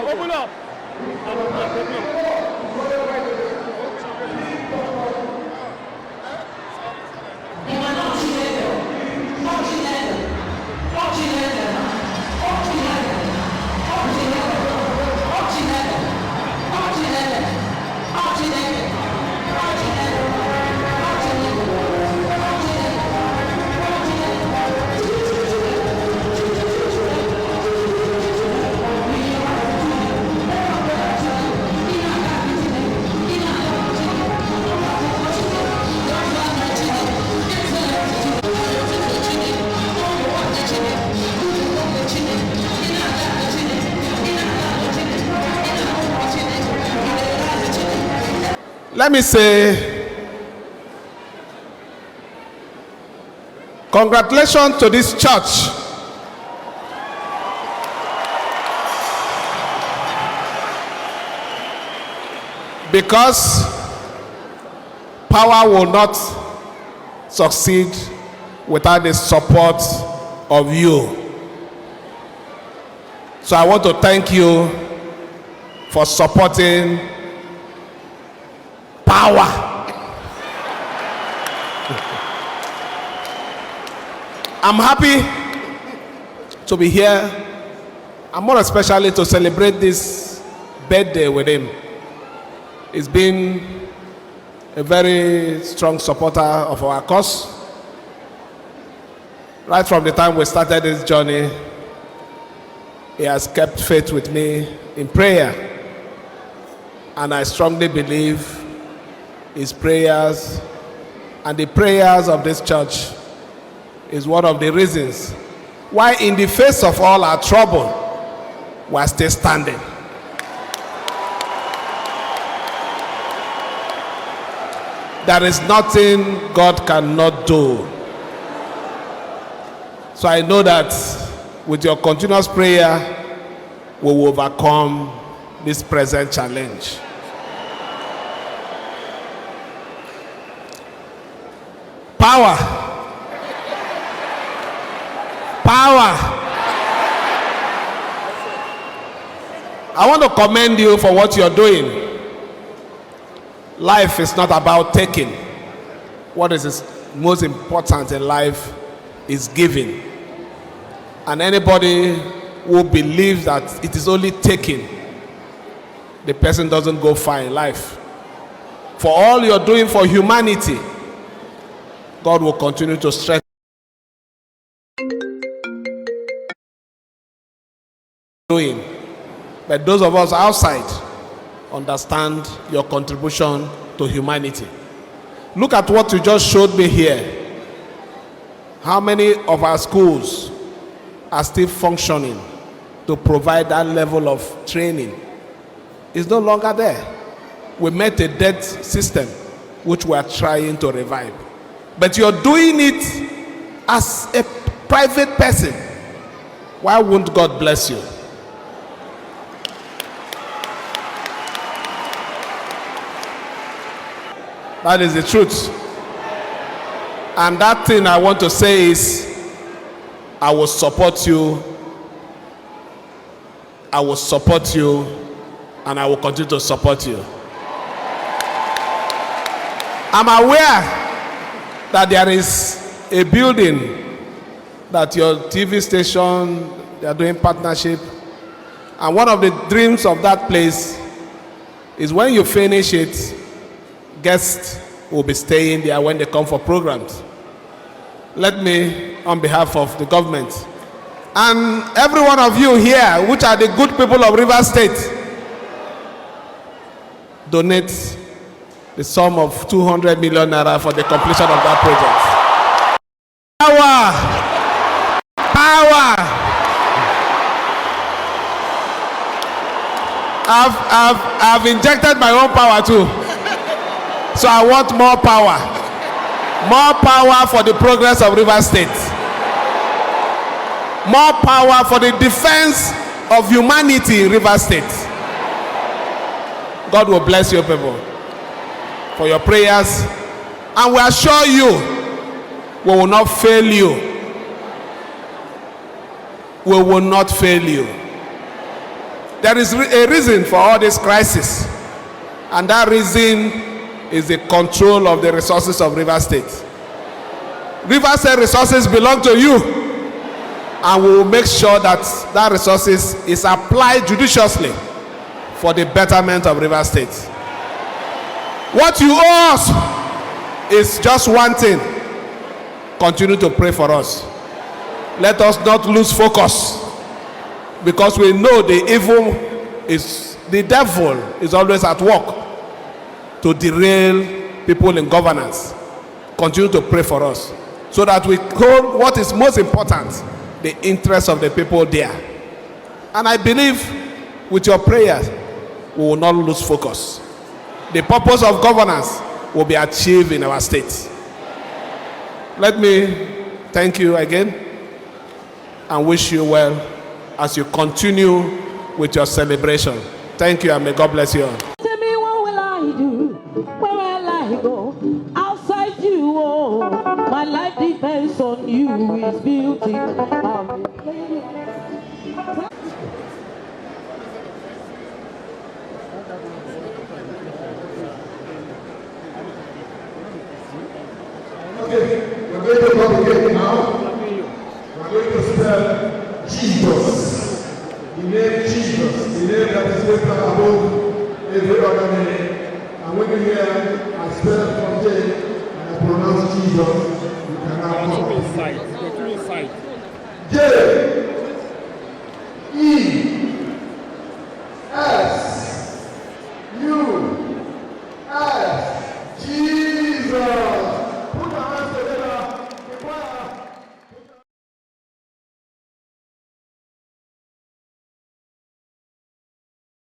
Open up. Let me say, congratulations to this church. Because power will not succeed without the support of you. So I want to thank you for supporting power. I'm happy to be here, and more especially to celebrate this birthday with him. He's been a very strong supporter of our cause. Right from the time we started this journey, he has kept faith with me in prayer. And I strongly believe his prayers and the prayers of this church is one of the reasons why, in the face of all our trouble, we are still standing. There is nothing God cannot do. So I know that with your continuous prayer, we will overcome this present challenge. Power. Power. I want to commend you for what you're doing. Life is not about taking. What is most important in life is giving. And anybody who believes that it is only taking, the person doesn't go far in life. For all you're doing for humanity, God will continue to strengthen. But those of us outside understand your contribution to humanity. Look at what you just showed me here. How many of our schools are still functioning to provide that level of training? It's no longer there. We met a dead system which we are trying to revive. But you're doing it as a private person. Why won't God bless you? That is the truth. And that thing I want to say is, I will support you. I will support you, and I will continue to support you. I'm aware that there is a building that your TV station, they are doing partnership. And one of the dreams of that place is when you finish it, guests will be staying there when they come for programs. Let me, on behalf of the government, and every one of you here, which are the good people of Rivers State, donate the sum of 200 million naira for the completion of that project. Power! Power! I've injected my own power too. So I want more power. More power for the progress of Rivers State. More power for the defense of humanity in Rivers State. God will bless you people for your prayers. And we assure you, we will not fail you. We will not fail you. There is a reason for all this crisis, and that reason is the control of the resources of Rivers State. Rivers State resources belong to you, and we will make sure that that resources is applied judiciously for the betterment of Rivers State. What you owe us is just one thing: continue to pray for us. Let us not lose focus, because we know the devil is always at work to derail people in governance. Continue to pray for us so that we hold what is most important, the interests of the people there. And I believe with your prayers, we will not lose focus. The purpose of governance will be achieved in our state. Let me thank you again and wish you well as you continue with your celebration. Thank you, and may God bless you all. Tell me, what will I do? Where will I go? Outside you, oh, my life depends on you. It's beauty. Okay, we're going to go again now. We're going to spell Jesus. The name Jesus, the name that is greater above every other name. And when you hear I spell from J and I pronounce Jesus, you can now come. J E